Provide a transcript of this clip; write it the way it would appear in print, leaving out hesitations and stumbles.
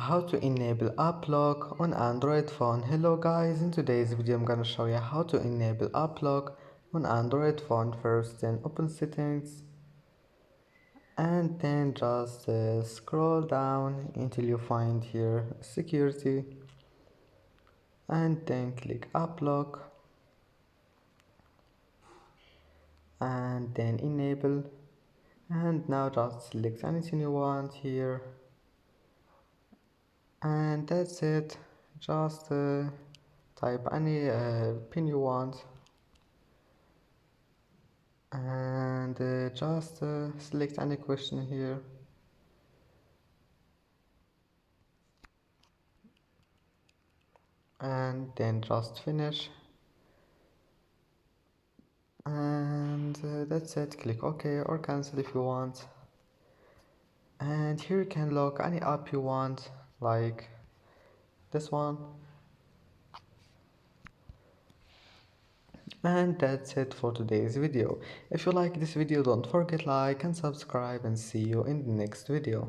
How to enable app lock on Android phone. Hello guys, in today's video I'm gonna show you how to enable app lock on Android phone. First, then open settings and then just scroll down until you find here security and then click app lock and then enable, and now just select anything you want here, and that's it. Just type any pin you want and just select any question here and then just finish, and that's it. Click OK or cancel if you want, and here you can lock any app you want like this one. And that's it for today's video. If you like this video, don't forget like and subscribe, and see you in the next video.